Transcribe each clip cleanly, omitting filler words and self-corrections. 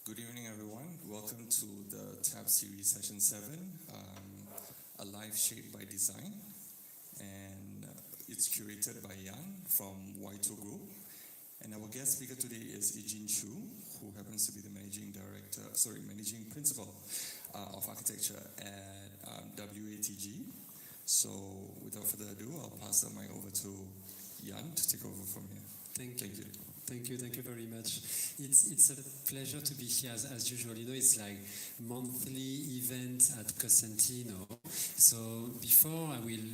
Good evening, everyone. Welcome to the TAB Series Session 7, a life shaped by design. And it's curated by Yann from Y2 Group. And our guest speaker today is I-Jin, who happens to be the managing principal of architecture at WATG. So without further ado, I'll pass the mic over to Yann to take over from here. Thank you. Thank you very much. It's a pleasure to be here as usual. You know, it's like monthly event at Cosentino. So before I will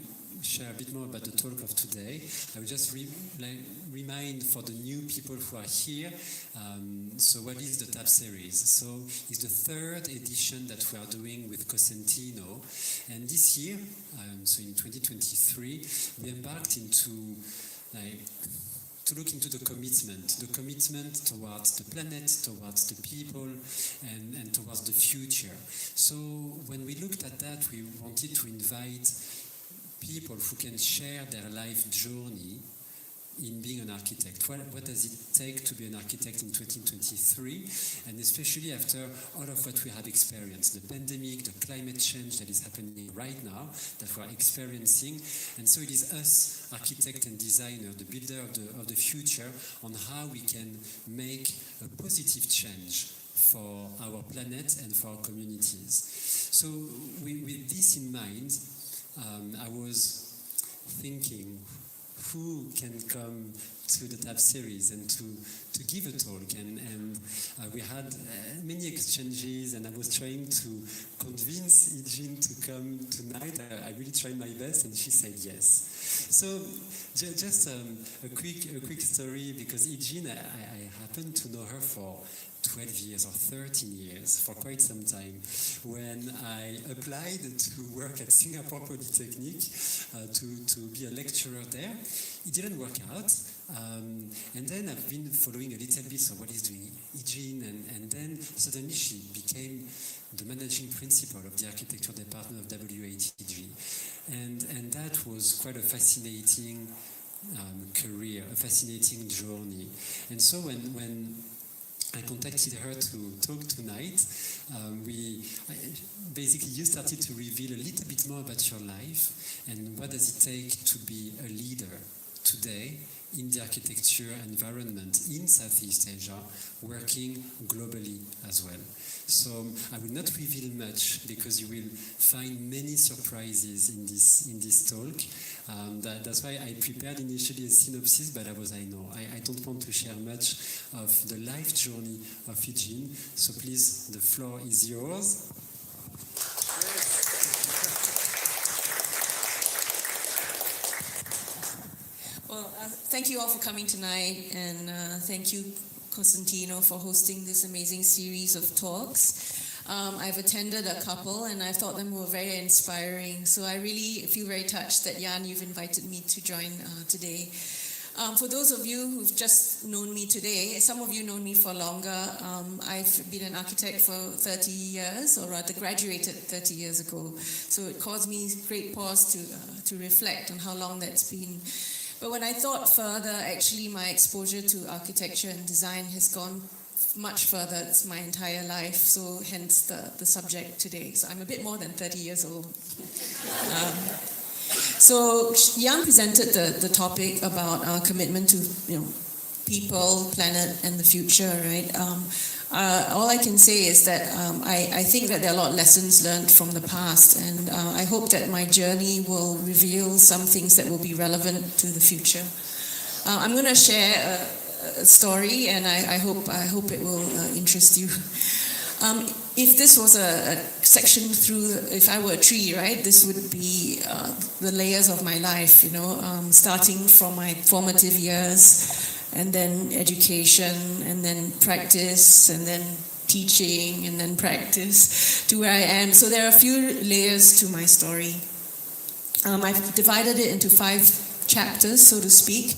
share a bit more about the talk of today, I will just remind for the new people who are here, so what is the TAB series? So it's the third edition that we are doing with Cosentino. And this year, so in 2023, we embarked into to look into the commitment towards the planet, towards the people, and towards the future. So when we looked at that, we wanted to invite people who can share their life journey in being an architect. What does it take to be an architect in 2023? And especially after all of what we have experienced, the pandemic, the climate change that is happening right now, that we are experiencing. And so it is us, architect and designer, the builder of the future, on how we can make a positive change for our planet and for our communities. So with this in mind, I was thinking, who can come to the TAB series and to give a talk, and we had many exchanges, and I was trying to convince I-Jin to come tonight. I really tried my best, and she said yes. So just a quick story, because I-Jin, I happen to know her for 12 years or 13 years, for quite some time, when I applied to work at Singapore Polytechnic to be a lecturer there. It didn't work out, and then I've been following a little bit of what is doing I-Jin, and then suddenly she became the managing principal of the architecture department of WATG, and that was quite a fascinating career, a fascinating journey. And so when I contacted her to talk tonight, basically you started to reveal a little bit more about your life and what does it take to be a leader, today in the architecture environment in Southeast Asia, working globally as well. So I will not reveal much because you will find many surprises in this talk. That's why I prepared initially a synopsis, but I don't want to share much of the life journey of I-Jin. So please, the floor is yours. Well, thank you all for coming tonight, and thank you, Cosentino, for hosting this amazing series of talks. I've attended a couple, and I thought them were very inspiring. So I really feel very touched that, Yann, you've invited me to join today. For those of you who've just known me today, some of you know me for longer. I've been an architect for 30 years, or rather graduated 30 years ago. So it caused me great pause to reflect on how long that's been. But when I thought further, actually my exposure to architecture and design has gone much further. It's my entire life, so hence the subject today. So I'm a bit more than 30 years old. So Yann presented the topic about our commitment to people, planet, and the future, right? All I can say is that I think that there are a lot of lessons learned from the past, and I hope that my journey will reveal some things that will be relevant to the future. I'm going to share a story, and I hope it will interest you. If this was a section if I were a tree, right, this would be the layers of my life, starting from my formative years, and then education, and then practice, and then teaching, and then practice, to where I am. So there are a few layers to my story. I've divided it into 5 chapters, so to speak.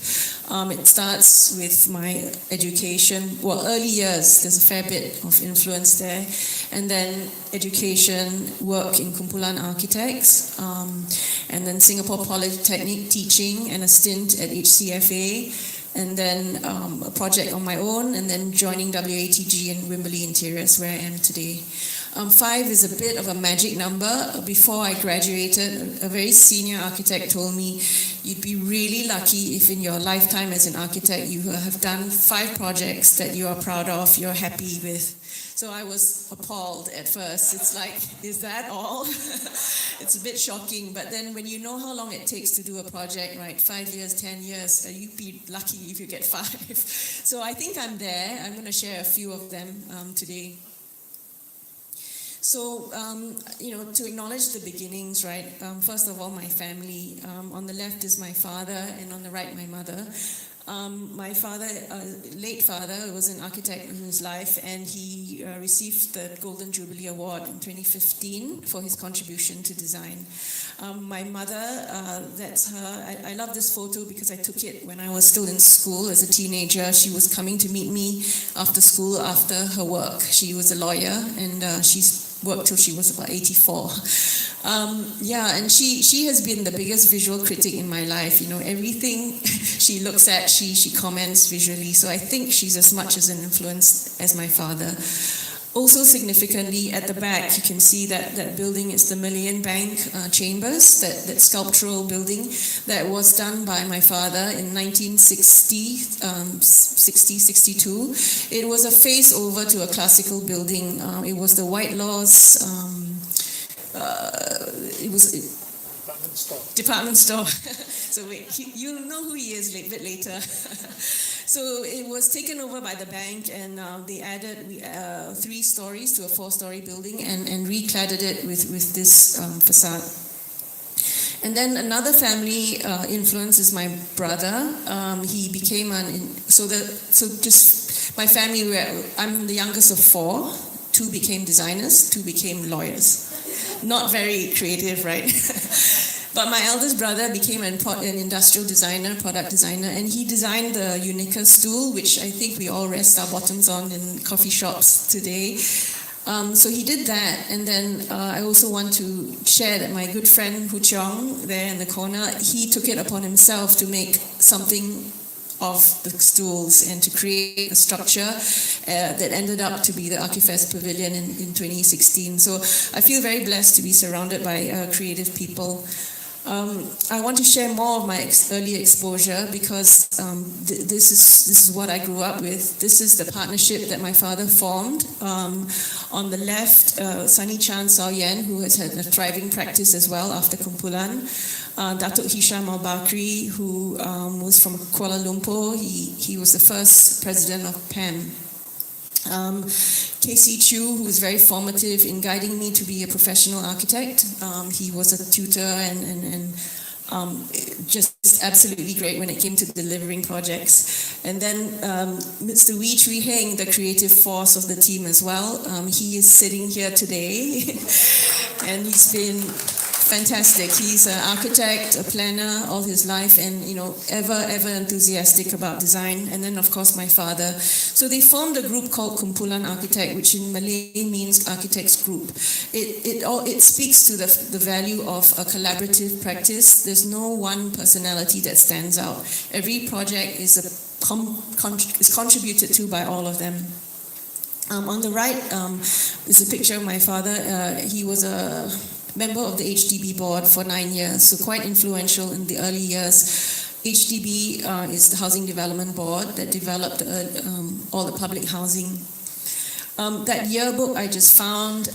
It starts with my education, early years, there's a fair bit of influence there, and then education, work in Kumpulan Architects, and then Singapore Polytechnic teaching, and a stint at HCFA, and then a project on my own, and then joining WATG and Wimberley Interiors, where I am today. 5 is a bit of a magic number. Before I graduated, a very senior architect told me, you'd be really lucky if in your lifetime as an architect you have done 5 projects that you are proud of, you're happy with. So I was appalled at first. It's like, is that all? It's a bit shocking, but then when you know how long it takes to do a project, right, 5 years, 10 years, you'd be lucky if you get 5. So I think I'm there. I'm going to share a few of them today. So, to acknowledge the beginnings, right, first of all, my family. On the left is my father, and on the right, my mother. My father, late father, was an architect in his life, and he received the Golden Jubilee Award in 2015 for his contribution to design. My mother, that's her. I love this photo because I took it when I was still in school as a teenager. She was coming to meet me after school after her work. She was a lawyer, and she's worked till she was about 84. And she has been the biggest visual critic in my life. Everything she looks at, she comments visually. So I think she's as much as an influence as my father. Also significantly, at the back, you can see that building is the Million Bank Chambers, that sculptural building that was done by my father in 1962. It was a face over to a classical building. It was the White Laws. It was department store. So wait, you'll know who he is a bit later. So it was taken over by the bank, and they added 3 stories to a 4-story building and recladded it with this facade. And then another family influence is my brother. He became my family. I'm the youngest of 4. 2 became designers, 2 became lawyers. Not very creative, right? But my eldest brother became an industrial designer, product designer, and he designed the Unica stool, which I think we all rest our bottoms on in coffee shops today. So he did that, and then I also want to share that my good friend Hu Cheong, there in the corner, he took it upon himself to make something of the stools and to create a structure that ended up to be the Archifest Pavilion in 2016. So I feel very blessed to be surrounded by creative people. I want to share more of my early exposure because this is what I grew up with. This is the partnership that my father formed. On the left, Sunny Chan Sao Yann, who has had a thriving practice as well after Kumpulan. Datuk Hisham Al-Bakri, who was from Kuala Lumpur. He was the first president of PAM. Casey Chu, who was very formative in guiding me to be a professional architect. He was a tutor and just absolutely great when it came to delivering projects. And then Mr. Wee Chui Heng, the creative force of the team as well. He is sitting here today and he's been fantastic. He's an architect, a planner all his life, and ever enthusiastic about design. And then of course my father. So they formed a group called Kumpulan Architect, which in Malay means architects group. It speaks to the value of a collaborative practice. There's no one personality that stands out. Every project is contributed to by all of them. On the right is a picture of my father. He was a member of the HDB board for 9 years, so quite influential in the early years. HDB is the Housing Development Board that developed all the public housing. That yearbook I just found,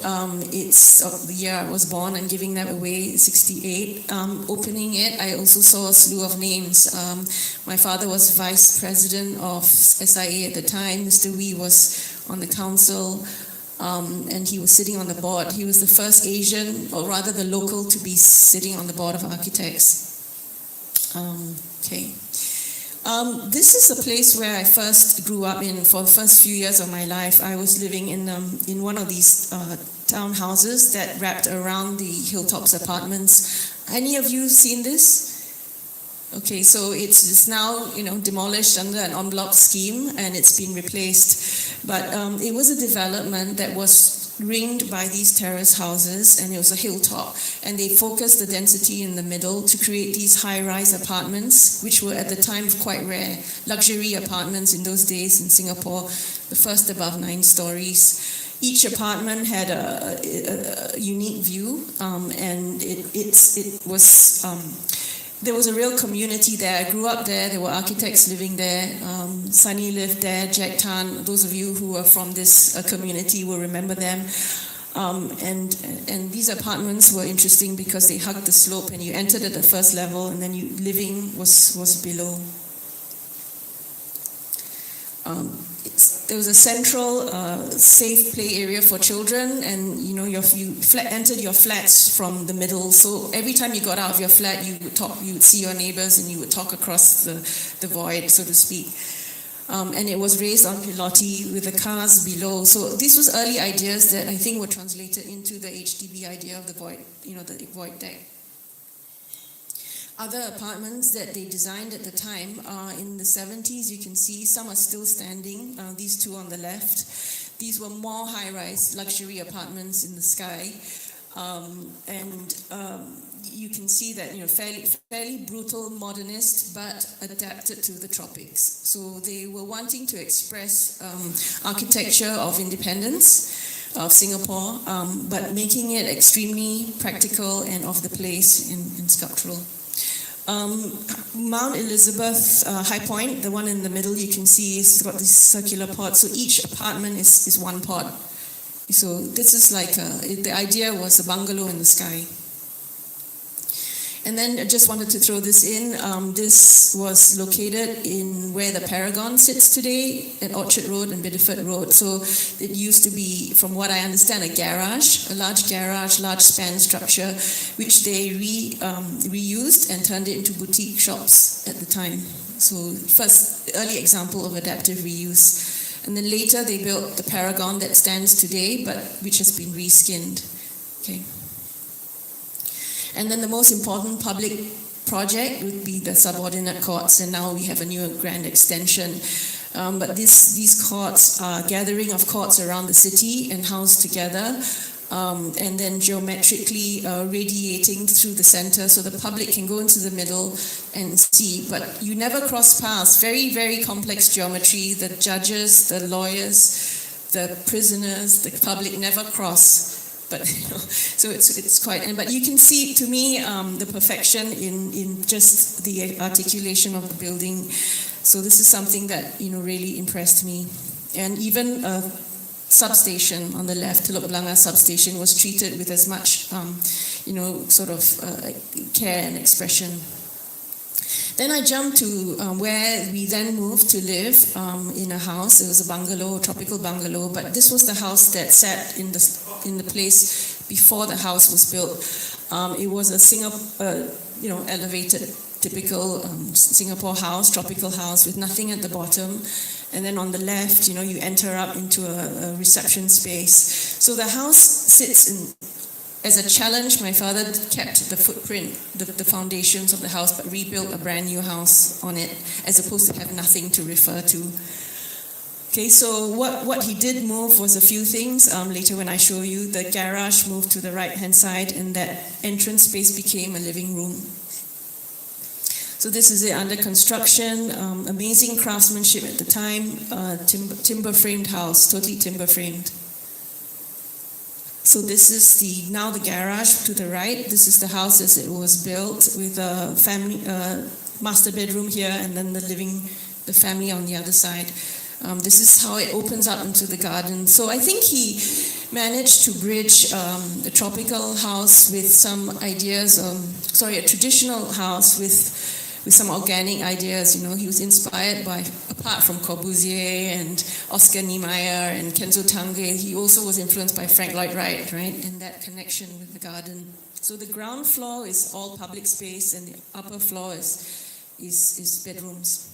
it's the year I was born. I'm giving that away, 68. Opening it, I also saw a slew of names. My father was vice president of SIA at the time. Mr. Wee was on the council. And he was sitting on the board. He was the first Asian, or rather the local, to be sitting on the board of architects. This is a place where I first grew up in. For the first few years of my life, I was living in one of these townhouses that wrapped around the Hilltops apartments. Any of you seen this? Okay, so it's now demolished under an en bloc scheme and it's been replaced. But it was a development that was ringed by these terrace houses, and it was a hilltop. And they focused the density in the middle to create these high-rise apartments, which were at the time quite rare. Luxury apartments in those days in Singapore, the first above 9 stories. Each apartment had a unique view, and it was. There was a real community there. I grew up there. There were architects living there. Sunny lived there. Jack Tan. Those of you who are from this community will remember them. And these apartments were interesting because they hugged the slope, and you entered at the first level, and then living was below. There was a central safe play area for children, and you entered your flats from the middle. So every time you got out of your flat, you would see your neighbors, and you would talk across the void, so to speak. And it was raised on pilotis with the cars below. So these was early ideas that I think were translated into the HDB idea of the void, the void deck. Other apartments that they designed at the time are in the 70s. You can see some are still standing, these two on the left. These were more high-rise luxury apartments in the sky. You can see that fairly brutal, modernist, but adapted to the tropics. So they were wanting to express architecture of independence of Singapore, but making it extremely practical and of the place and sculptural. Mount Elizabeth High Point, the one in the middle, you can see it's got these circular pods. So each apartment is one pod. So this is like the idea was a bungalow in the sky. And then I just wanted to throw this in. This was located in where the Paragon sits today, at Orchard Road and Bideford Road. So it used to be, from what I understand, a large span structure, which they reused and turned it into boutique shops at the time. So first early example of adaptive reuse. And then later they built the Paragon that stands today, but which has been reskinned. Okay. And then the most important public project would be the subordinate courts, and now we have a new grand extension. But these courts are a gathering of courts around the city and housed together, and then geometrically radiating through the center, so the public can go into the middle and see. But you never cross paths. Very, very complex geometry. The judges, the lawyers, the prisoners, the public never cross. but so it's quite. But you can see, to me, the perfection in just the articulation of the building. So this is something that really impressed me, and even a substation on the left, Teluk Blangah substation, was treated with as much care and expression. Then I jumped to where we then moved to live in a house. It was a bungalow, a tropical bungalow, but this was the house that sat in the place before the house was built. It was a elevated, typical Singapore house, tropical house with nothing at the bottom. And then on the left, you enter up into a reception space. So the house sits as a challenge. My father kept the footprint, the foundations of the house, but rebuilt a brand new house on it, as opposed to have nothing to refer to. Okay, so what he did move was a few things. Later when I show you, the garage moved to the right-hand side, and that entrance space became a living room. So this is it, under construction. Amazing craftsmanship at the time. Timber-framed house, totally timber-framed. So this is now the garage to the right. This is the house as it was built, with a family master bedroom here, and then the family on the other side. This is how it opens up into the garden. So I think he managed to bridge the tropical house with some ideas. A traditional house with some organic ideas. He was inspired by, apart from Corbusier and Oscar Niemeyer and Kenzo Tange, he also was influenced by Frank Lloyd Wright, right? And that connection with the garden. So the ground floor is all public space, and the upper floor is bedrooms.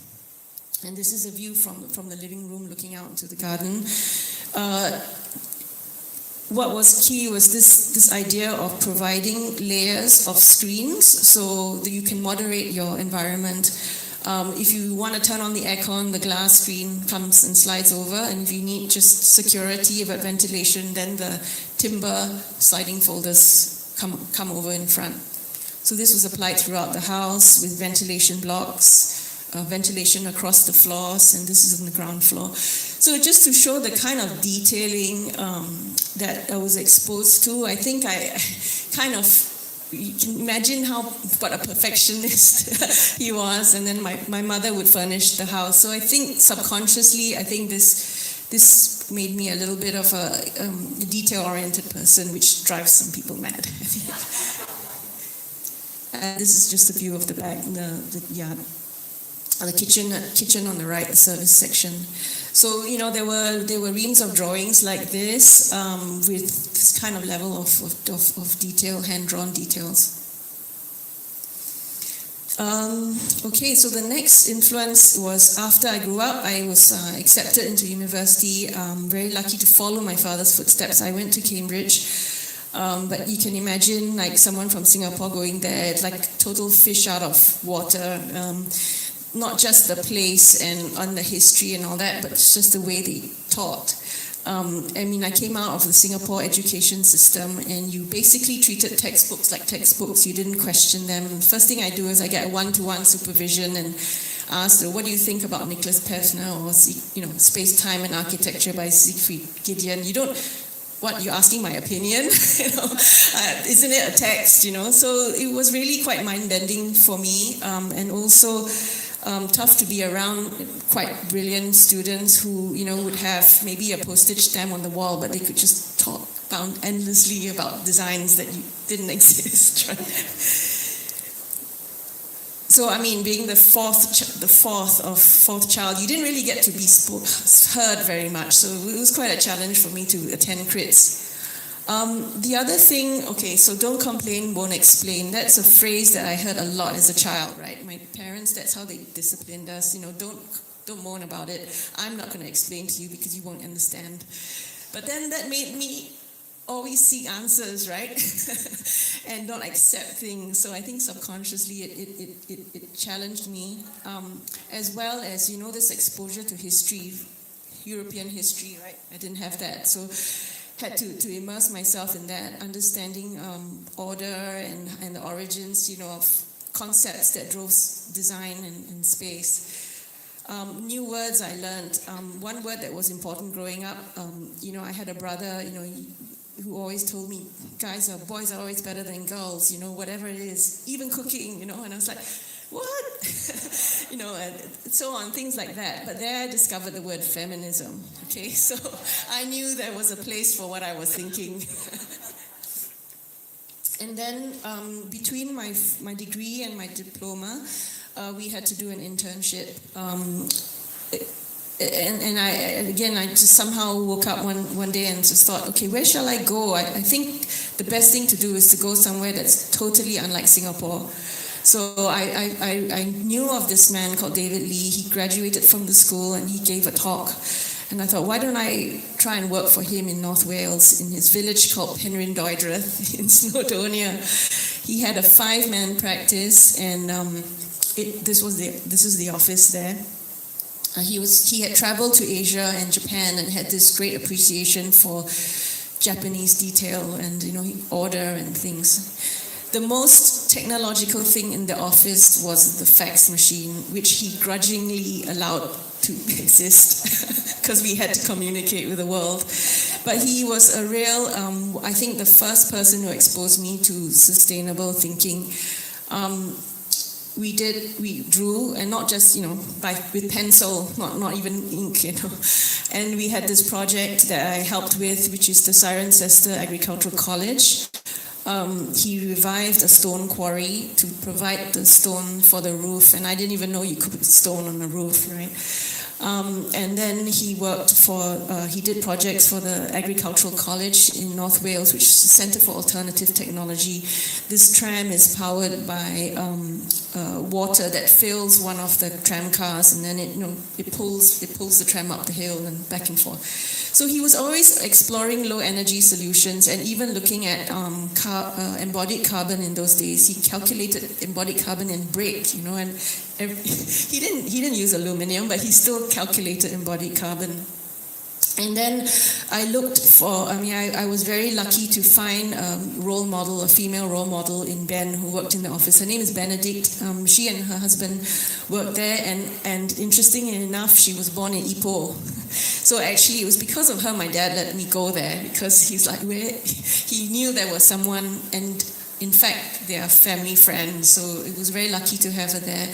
And this is a view from the living room looking out into the garden. What was key was this idea of providing layers of screens so that you can moderate your environment. If you want to turn on the aircon, the glass screen comes and slides over, and if you need just security about ventilation, then the timber sliding folders come over in front. So this was applied throughout the house with ventilation blocks, ventilation across the floors, and this is on the ground floor. So just to show the kind of detailing that I was exposed to, I think you can imagine what a perfectionist he was, and then my mother would furnish the house. So I think subconsciously, this made me a little bit of a detail-oriented person, which drives some people mad. This is just a view of the back, the yard. The kitchen on the right, the service section. So there were reams of drawings like this with this kind of level of detail, hand-drawn details. Okay, so the next influence was after I grew up. I was accepted into university. Very lucky to follow my father's footsteps. I went to Cambridge. But you can imagine like someone from Singapore going there, it's like total fish out of water. Not just the place and the history and all that, but it's just the way they taught. I came out of the Singapore education system, and you basically treated textbooks like textbooks. You didn't question them. The first thing I do is I get a one-to-one supervision and ask, what do you think about Nicholas Pevsner or Space, Time and Architecture by Siegfried Gideon? You're asking my opinion? Isn't it a text? So it was really quite mind-bending for me, and also tough to be around quite brilliant students who, would have maybe a postage stamp on the wall, but they could just talk endlessly about designs that didn't exist. Right? So, being the fourth child, you didn't really get to be heard very much. So it was quite a challenge for me to attend crits. The other thing, so don't complain, won't explain. That's a phrase that I heard a lot as a child, right? My parents, that's how they disciplined us. Don't moan about it. I'm not going to explain to you because you won't understand. But then that made me always seek answers, right? And don't accept things. So I think subconsciously it challenged me, as well as, this exposure to history, European history, right? I didn't have that. So had to immerse myself in that, understanding order and the origins, of concepts that drove design and space. New words I learned. One word that was important growing up, I had a brother, who always told me, boys are always better than girls, whatever it is, even cooking, and I was like, what? And so on, things like that. But there I discovered the word feminism, okay? So I knew there was a place for what I was thinking. And then between my degree and my diploma, we had to do an internship. And I just somehow woke up one day and just thought, okay, where shall I go? I think the best thing to do is to go somewhere that's totally unlike Singapore. So I knew of this man called David Lee. He graduated from the school and he gave a talk. And I thought, why don't I try and work for him in North Wales, in his village called Penrhyn Dwydrath in Snowdonia. He had a 5-man practice, and this was the office there. He had traveled to Asia and Japan and had this great appreciation for Japanese detail and order and things. The most technological thing in the office was the fax machine, which he grudgingly allowed to exist because we had to communicate with the world. But he was a real, I think, the first person who exposed me to sustainable thinking. We drew, and not just with pencil, not even ink, And we had this project that I helped with, which is the Cirencester Agricultural College. He revived a stone quarry to provide the stone for the roof, and I didn't even know you could put stone on the roof, right? And then he he did projects for the Agricultural College in North Wales, which is a Centre for Alternative Technology. This tram is powered by water that fills one of the tram cars, and then it pulls the tram up the hill and back and forth. So he was always exploring low energy solutions and even looking at embodied carbon in those days. He calculated embodied carbon in brick, and he didn't use aluminium, but he still calculated embodied carbon. And then I looked for, I was very lucky to find a female role model in Ben who worked in the office. Her name is Benedict. She and her husband worked there, and interestingly enough, she was born in Ipoh. So actually, it was because of her my dad let me go there, because he's like, he knew there was someone, and in fact, they are family friends, so it was very lucky to have her there.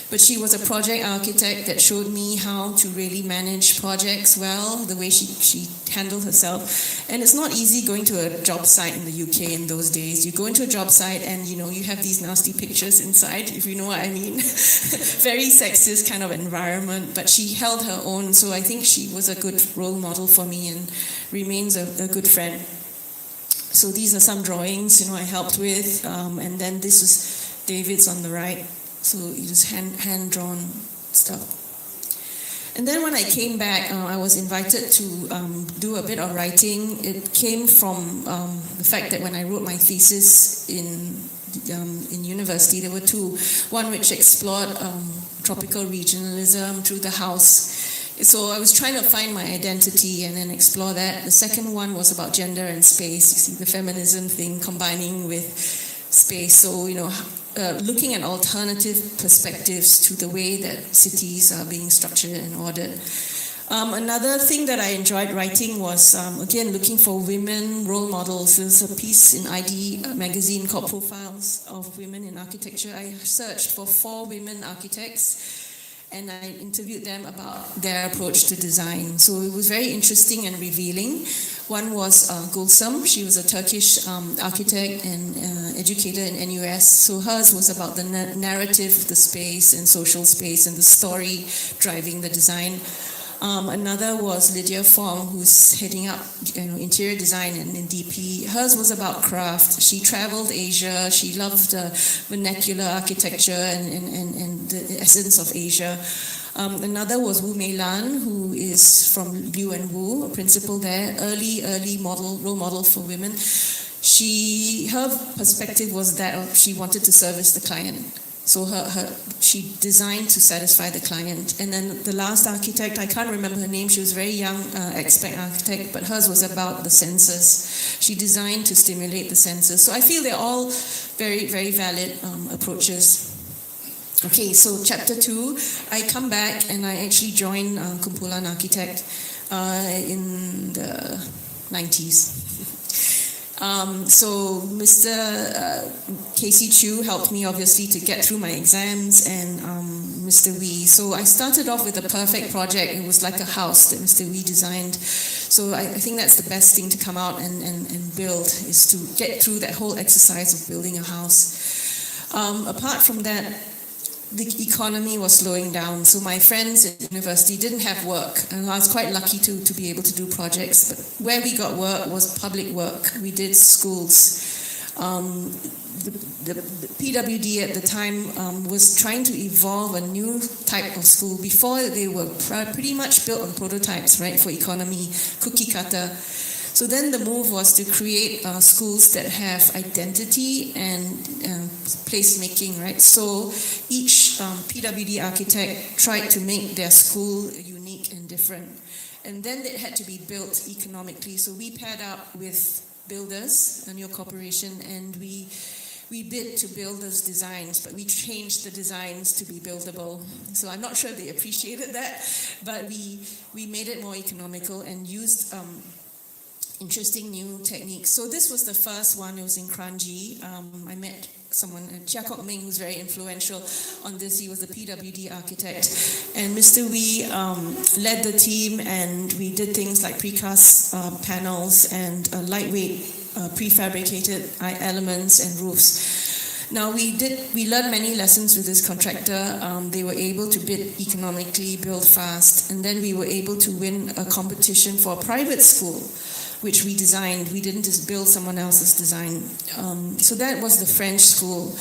But she was a project architect that showed me how to really manage projects well, the way she handled herself. And it's not easy going to a job site in the UK in those days. You go into a job site and, you have these nasty pictures inside, if you know what I mean. Very sexist kind of environment, but she held her own. So I think she was a good role model for me and remains a good friend. So these are some drawings, I helped with. And then this was David's on the right. So it was hand-drawn stuff. And then when I came back, I was invited to do a bit of writing. It came from the fact that when I wrote my thesis in university, there were two. One which explored tropical regionalism through the house. So I was trying to find my identity and then explore that. The second one was about gender and space. You see the feminism thing combining with space. So, looking at alternative perspectives to the way that cities are being structured and ordered. Another thing that I enjoyed writing was, again, looking for women role models. There's a piece in ID magazine called Profiles of Women in Architecture. I searched for 4 women architects, and I interviewed them about their approach to design. So it was very interesting and revealing. One was Gulsum. She was a Turkish architect and educator in NUS. So hers was about the narrative of the space and social space and the story driving the design. Another was Lydia Fong, who's heading up interior design in DP. Hers was about craft. She traveled Asia. She loved vernacular architecture and the essence of Asia. Another was Wu Mei Lan, who is from Liu and Wu, a principal there, early role model for women. Her perspective was that she wanted to service the client. So she designed to satisfy the client. And then the last architect, I can't remember her name, she was a very young expert architect, but hers was about the senses. She designed to stimulate the senses. So I feel they're all very, very valid approaches. Okay, so chapter 2, I come back and I actually joined Kumpulan Architect in the 90s. So Mr. Casey Chu helped me obviously to get through my exams, and Mr. Wee. So I started off with a perfect project. It was like a house that Mr. Wee designed. So I think that's the best thing to come out and build, is to get through that whole exercise of building a house. Apart from that, the economy was slowing down, so my friends at university didn't have work, and I was quite lucky to be able to do projects. But where we got work was public work. We did schools. The PWD at the time was trying to evolve a new type of school. Before, they were pretty much built on prototypes, right, for economy, cookie cutter. So then the move was to create schools that have identity and placemaking, right? So each PWD architect tried to make their school unique and different. And then it had to be built economically. So we paired up with builders, a new corporation, and we bid to build those designs, but we changed the designs to be buildable. So I'm not sure they appreciated that, but we made it more economical and used interesting new techniques. So this was the first one. It was in Kranji. I met someone, Chia Kok Ming, who's very influential on this. He was the PWD architect. And Mr. Wee led the team, and we did things like precast panels and lightweight prefabricated elements and roofs. Now we learned many lessons with this contractor. They were able to bid economically, build fast, and then we were able to win a competition for a private school, which we designed. We didn't just build someone else's design. So that was the French school.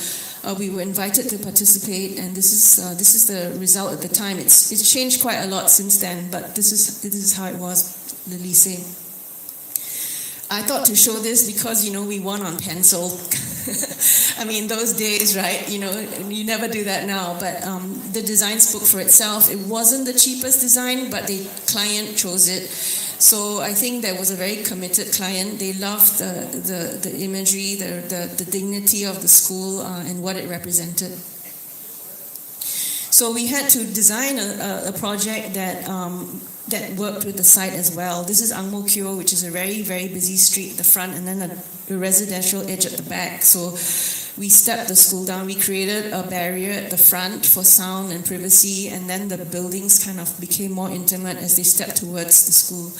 We were invited to participate, and this is the result at the time. It's changed quite a lot since then, but this is how it was, the lycée. I thought to show this because, we won on pencil. I mean, those days, right? You never do that now. But the design spoke for itself. It wasn't the cheapest design, but the client chose it. So I think there was a very committed client. They loved the imagery, the dignity of the school, and what it represented. So we had to design a project that worked with the site as well. This is Ang Mo Kio, which is a very, very busy street at the front, and then a residential edge at the back. So we stepped the school down. We created a barrier at the front for sound and privacy, and then the buildings kind of became more intimate as they stepped towards the school.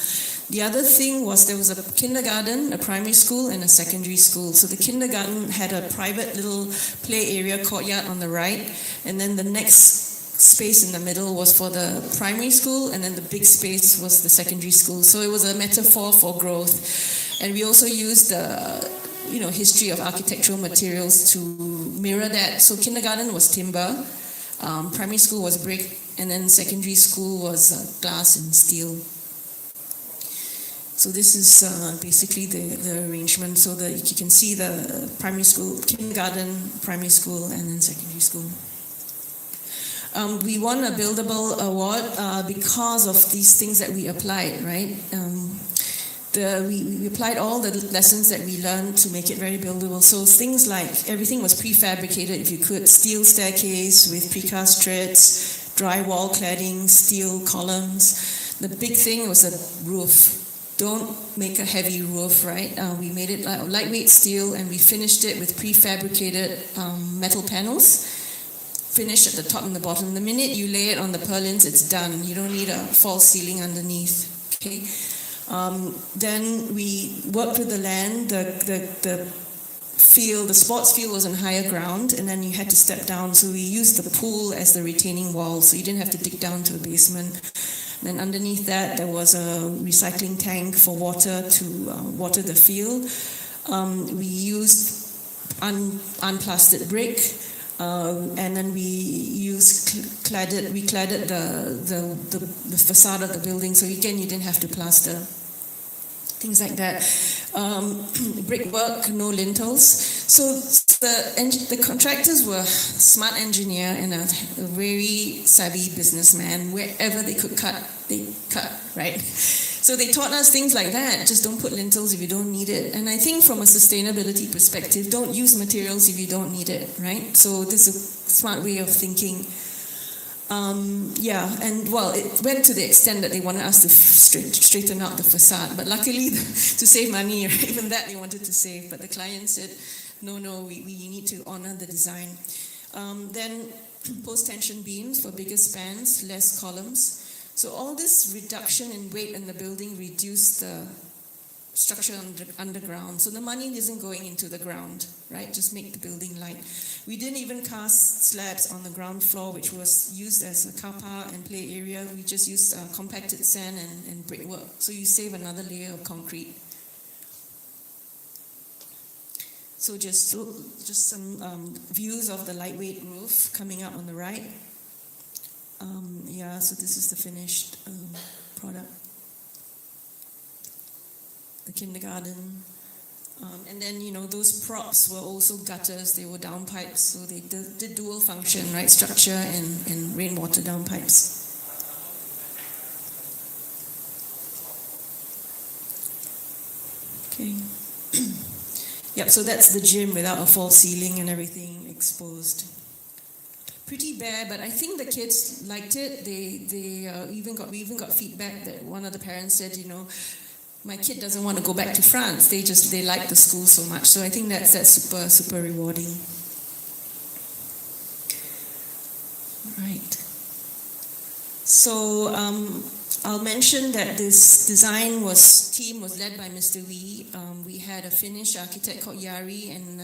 The other thing was there was a kindergarten, a primary school, and a secondary school. So the kindergarten had a private little play area courtyard on the right, and then the next space in the middle was for the primary school, and then the big space was the secondary school. So it was a metaphor for growth. And we also used the history of architectural materials to mirror that. So kindergarten was timber, primary school was brick, and then secondary school was glass and steel. So this is basically the arrangement. So that you can see the primary school, kindergarten, primary school, and then secondary school. We won a Buildable Award because of these things that we applied, right? We applied all the lessons that we learned to make it very buildable. So things like everything was prefabricated, if you could, steel staircase with precast treads, drywall cladding, steel columns. The big thing was a roof. Don't make a heavy roof, right? We made it lightweight steel, and we finished it with prefabricated metal panels. Finished at the top and the bottom. The minute you lay it on the purlins, it's done. You don't need a false ceiling underneath. Okay. Then we worked with the land. The field, the sports field was on higher ground, and then you had to step down. So we used the pool as the retaining wall, so you didn't have to dig down to the basement. Then underneath that, there was a recycling tank for water to water the field. We used unplastered brick. And then we cladded the facade of the building, so again you didn't have to plaster, things like that. Brickwork, no lintels. So the contractors were smart engineer and a very savvy businessman. Wherever they could cut, they cut, right? So they taught us things like that. Just don't put lintels if you don't need it. And I think from a sustainability perspective, don't use materials if you don't need it, right? So this is a smart way of thinking. Yeah, and well, it went to the extent that they wanted us to straighten out the facade. But luckily, to save money, even that they wanted to save. But the client said, no, we need to honor the design. Then post-tension beams for bigger spans, less columns. So all this reduction in weight in the building reduced the structure underground. So the money isn't going into the ground, right? Just make the building light. We didn't even cast slabs on the ground floor, which was used as a car park and play area. We just used compacted sand and brickwork. So you save another layer of concrete. So just some views of the lightweight roof coming up on the right. Yeah, so this is the finished product. The kindergarten. And then, those props were also gutters. They were downpipes. So they did dual function, right? Structure and rainwater downpipes. Okay. Yep, so that's the gym without a false ceiling and everything exposed. Pretty bare, but I think the kids liked it. We even got feedback that one of the parents said, my kid doesn't want to go back to France. They like the school so much. So I think that's super rewarding. Right. So I'll mention that this design team was led by Mr. Wee. We had a Finnish architect called Jari and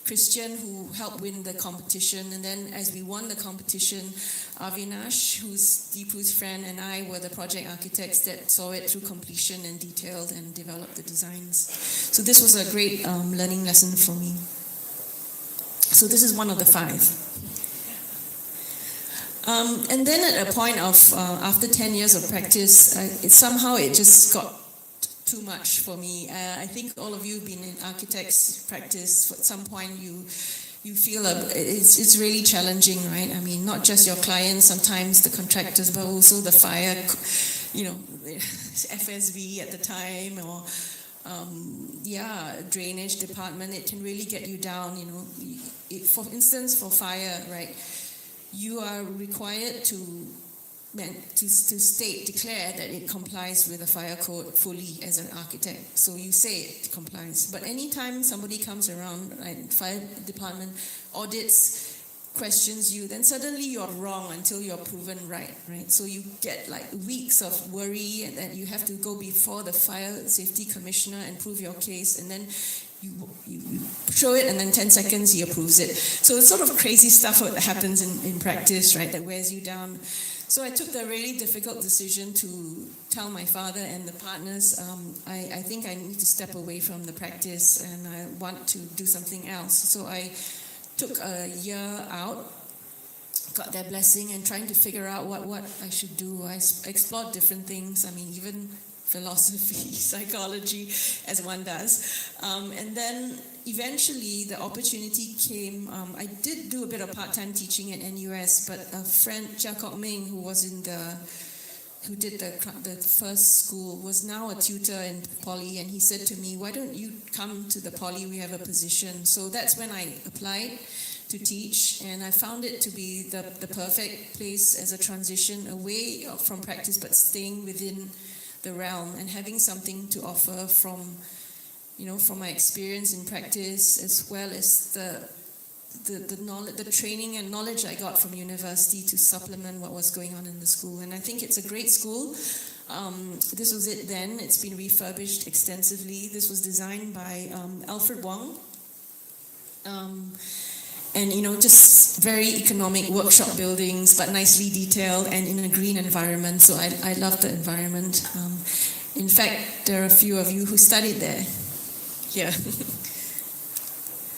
Christian who helped win the competition. And then as we won the competition, Avinash, who's Deepu's friend, and I were the project architects that saw it through completion and detailed and developed the designs. So this was a great learning lesson for me. So this is one of the 5. And then at a point of, after 10 years of practice, it just got too much for me. I think all of you have been in architects practice. At some point you feel it's really challenging, right? I mean, not just your clients, sometimes the contractors, but also the fire, FSV at the time, or drainage department. It can really get you down, for instance, for fire, right? You are required to declare that it complies with the fire code fully as an architect. So you say it complies. But anytime somebody comes around, like fire department audits, questions you, then suddenly you're wrong until you're proven right? So you get like weeks of worry that you have to go before the fire safety commissioner and prove your case, and then you show it, and then 10 seconds he approves it. So it's sort of crazy stuff that happens in practice, right, that wears you down. So I took the really difficult decision to tell my father and the partners, I think I need to step away from the practice and I want to do something else. So I took a year out, got their blessing, and trying to figure out what I should do. I explored different things, even philosophy, psychology, as one does. And then eventually the opportunity came. I did do a bit of part-time teaching at NUS, but a friend, Chia Kok Ming, who did the first school, was now a tutor in Poly, and he said to me, why don't you come to the Poly, we have a position. So that's when I applied to teach, and I found it to be the perfect place as a transition away from practice, but staying within the realm and having something to offer from my experience in practice, as well as the knowledge, the training and knowledge I got from university to supplement what was going on in the school. And I think it's a great school. This was it then. It's been refurbished extensively. This was designed by Alfred Wong. And just very economic workshop buildings, but nicely detailed and in a green environment. So I love the environment. In fact, there are a few of you who studied there. Yeah.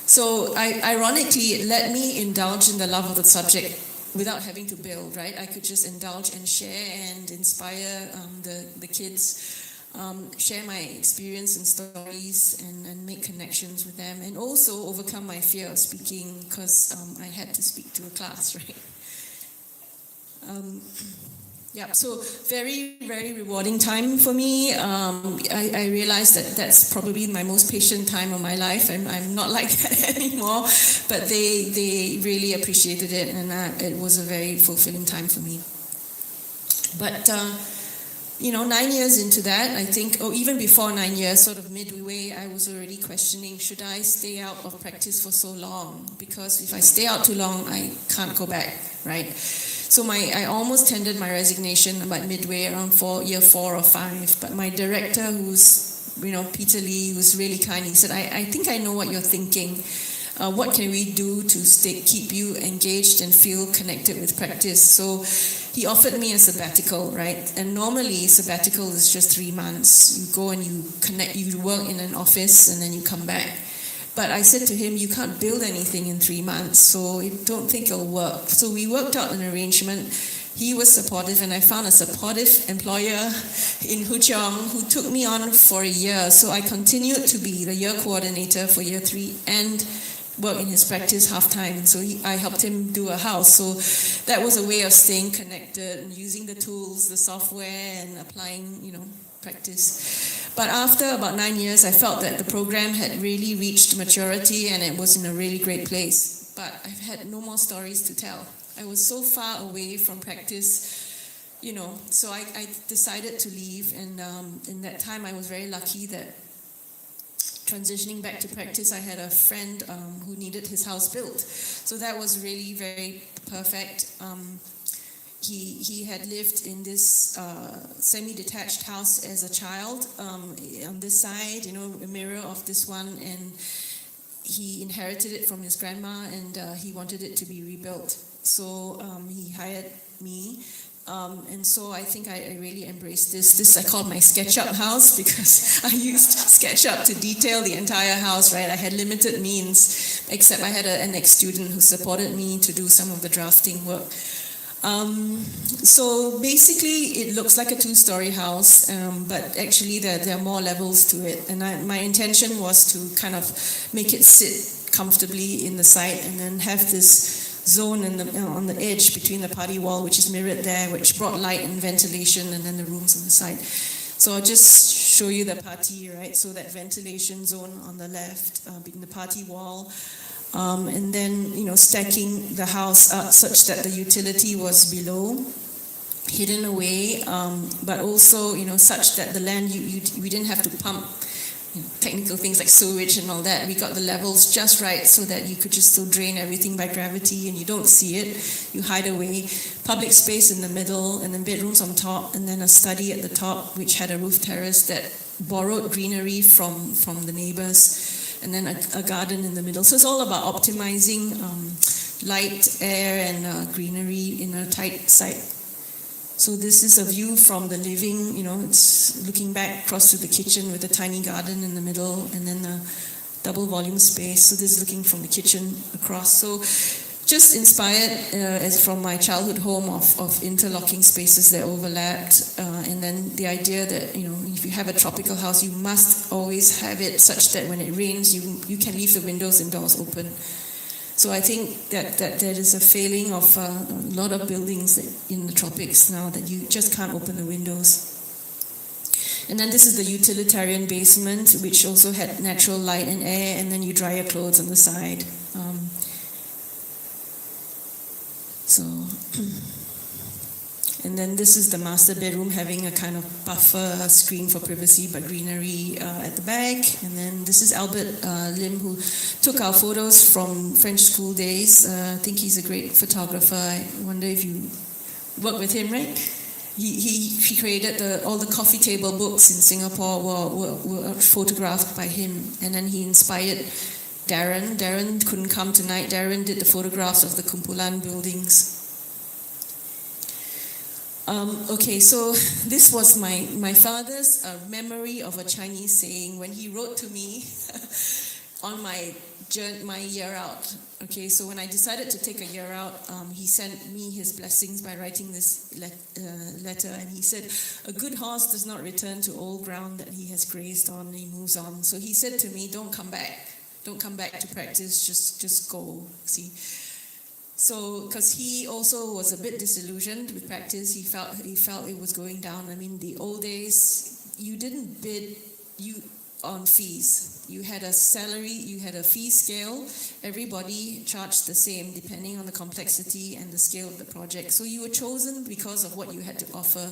So ironically, it let me indulge in the love of the subject without having to build, right? I could just indulge and share and inspire the kids. Share my experience and stories and make connections with them, and also overcome my fear of speaking, because I had to speak to a class, right? Yeah, so very, very rewarding time for me. I realized that that's probably my most patient time of my life, and I'm not like that anymore. But they really appreciated it, and it was a very fulfilling time for me. But 9 years into that, I think, or even before 9 years, sort of midway, I was already questioning, should I stay out of practice for so long? Because if I stay out too long, I can't go back, right? So I almost tendered my resignation about midway, around year 4 or 5. But my director, who's, Peter Lee, was really kind. He said, I think I know what you're thinking. What can we do to keep you engaged and feel connected with practice? So he offered me a sabbatical, right? And normally sabbatical is just 3 months. You go and you work in an office and then you come back. But I said to him, you can't build anything in 3 months, so I don't think it'll work. So we worked out an arrangement. He was supportive, and I found a supportive employer in Huchong who took me on for a year. So I continued to be the year coordinator for year 3 and work in his practice half-time. So I helped him do a house. So that was a way of staying connected and using the tools, the software, and applying, practice. But after about 9 years, I felt that the program had really reached maturity and it was in a really great place. But I've had no more stories to tell. I was so far away from practice, so I decided to leave. And in that time, I was very lucky that transitioning back to practice, I had a friend who needed his house built. So that was really very perfect. He had lived in this semi-detached house as a child on this side, a mirror of this one, and he inherited it from his grandma, and he wanted it to be rebuilt. So he hired me, and so I think I really embraced this. This I called my SketchUp house because I used SketchUp to detail the entire house, right? I had limited means, except I had an ex-student who supported me to do some of the drafting work. So basically it looks like a 2-story house, but actually there are more levels to it, and my intention was to kind of make it sit comfortably in the site and then have this zone on the edge between the party wall, which is mirrored there, which brought light and ventilation, and then the rooms on the side. So I'll just show you the party, right? So that ventilation zone on the left, being the party wall. And then, stacking the house up such that the utility was below, hidden away, but also, such that the land, we didn't have to pump technical things like sewage and all that. We got the levels just right so that you could just still drain everything by gravity and you don't see it. You hide away. Public space in the middle, and then bedrooms on top, and then a study at the top, which had a roof terrace that borrowed greenery from the neighbors. And then a garden in the middle. So it's all about optimizing light, air, and greenery in a tight site. So this is a view from the living, it's looking back across to the kitchen with a tiny garden in the middle, and then the double volume space. So this is looking from the kitchen across. So just inspired as from my childhood home of interlocking spaces that overlapped, and then the idea that if you have a tropical house, you must always have it such that when it rains, you can leave the windows and doors open. So I think that there is a failing of a lot of buildings in the tropics now, that you just can't open the windows. And then this is the utilitarian basement, which also had natural light and air, and then you dry your clothes on the side. And then this is the master bedroom, having a kind of buffer screen for privacy, but greenery at the back. And then this is Albert Lim, who took our photos from French school days. I think he's a great photographer. I wonder if you work with him, right? He created all the coffee table books in Singapore were photographed by him, and then he inspired Darren. Darren couldn't come tonight. Darren did the photographs of the Kumpulan buildings. Okay, so this was my father's memory of a Chinese saying when he wrote to me on my year out. Okay, so when I decided to take a year out, he sent me his blessings by writing this letter, and he said, "A good horse does not return to old ground that he has grazed on, he moves on." So he said to me, "Don't come back to practice, just go." See, So, because he also was a bit disillusioned with practice, he felt it was going down. I mean, the old days, you didn't bid on fees. You had a salary, you had a fee scale. Everybody charged the same, depending on the complexity and the scale of the project. So you were chosen because of what you had to offer.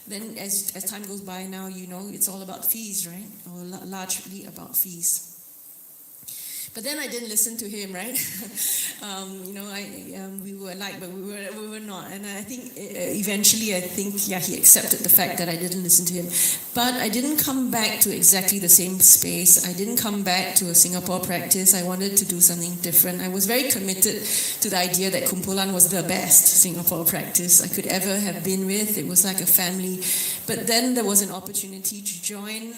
Then, as time goes by, now you know it's all about fees, right? Or largely about fees. But then I didn't listen to him, right? We were alike, but we were not. And I think eventually, he accepted the fact that I didn't listen to him. But I didn't come back to exactly the same space. I didn't come back to a Singapore practice. I wanted to do something different. I was very committed to the idea that Kumpulan was the best Singapore practice I could ever have been with. It was like a family. But then there was an opportunity to join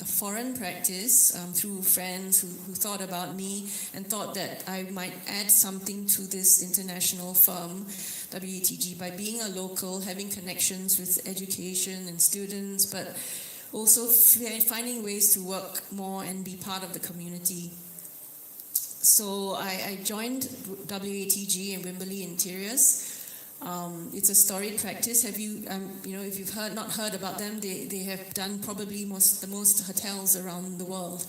a foreign practice through friends who thought about me and thought that I might add something to this international firm, WATG, by being a local, having connections with education and students, but also finding ways to work more and be part of the community. So I joined WATG in Wimberley Interiors. It's a storied practice. Have you, if you've not heard about them, they have done probably the most hotels around the world.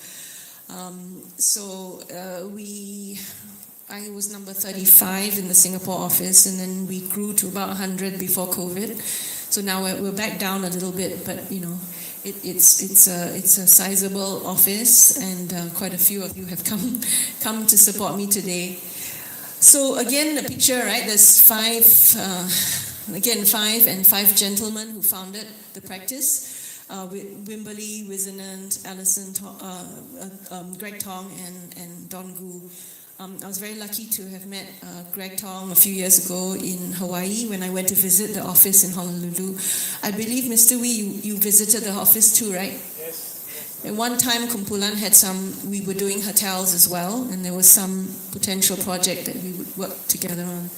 I was number 35 in the Singapore office, and then we grew to about 100 before COVID. So now we're back down a little bit, but it's a sizable office, and quite a few of you have come to support me today. So again, the picture, right? There's five gentlemen who founded the practice. Wimberley, Wisenant, Alison, Greg Tong, and Don Gu. I was very lucky to have met Greg Tong a few years ago in Hawaii when I went to visit the office in Honolulu. I believe, Mr. Wee, you visited the office too, right? Yes. At one time, Kumpulan we were doing hotels as well, and there was some potential project that we would work together on.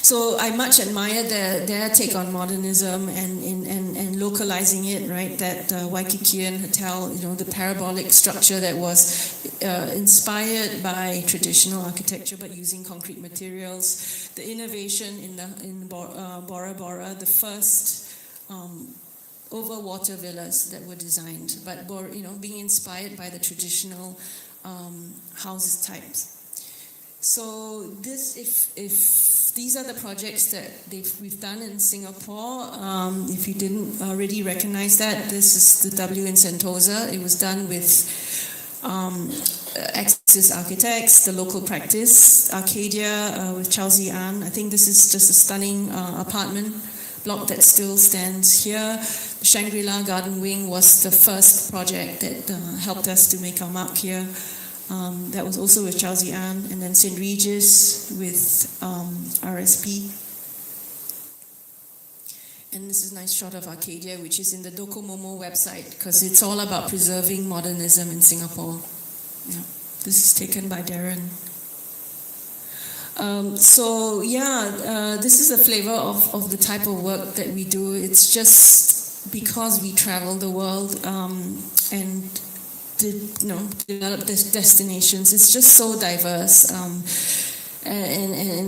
So I much admire their take on modernism and localizing it, right? That Waikikian hotel, the parabolic structure that was inspired by traditional architecture but using concrete materials. The innovation in Bora Bora, the first over water villas that were designed, but being inspired by the traditional houses types. So if these are the projects that we've done in Singapore, if you didn't already recognize that, this is the W in Sentosa. It was done with Axis Architects, the local practice, Arcadia with Chelsea Ann. I think this is just a stunning apartment block that still stands here. Shangri-La Garden Wing was the first project that helped us to make our mark here. That was also with Chelsea Ann, and then St. Regis with RSP. And this is a nice shot of Arcadia, which is in the Docomomo website, because it's all about preserving modernism in Singapore. Yeah. This is taken by Darren. This is a flavor of the type of work that we do. It's just because we travel the world and develop these destinations. It's just so diverse, and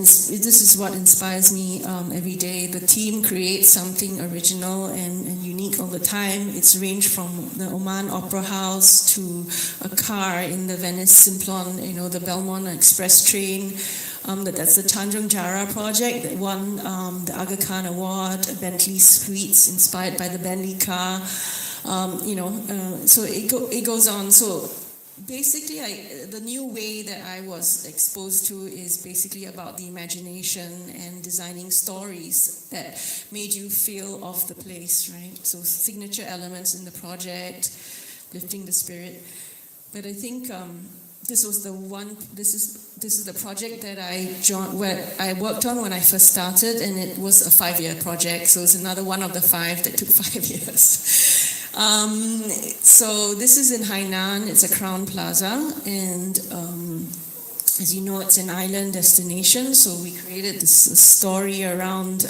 this is what inspires me every day. The team creates something original and unique all the time. It's ranged from the Oman Opera House to a car in the Venice Simplon, the Belmont Express train. That's the Tanjung Jara project that won the Aga Khan Award, Bentley Suites inspired by the Bentley car. So it goes on. So basically, the new way that I was exposed to is basically about the imagination and designing stories that made you feel off the place, right? So signature elements in the project, lifting the spirit. But I think this was the one. This is the project that I worked on when I first started, and it was a 5-year project. So it's another one of the 5 that took 5 years. So this is in Hainan. It's a Crown Plaza, and as you know, it's an island destination. So we created this story around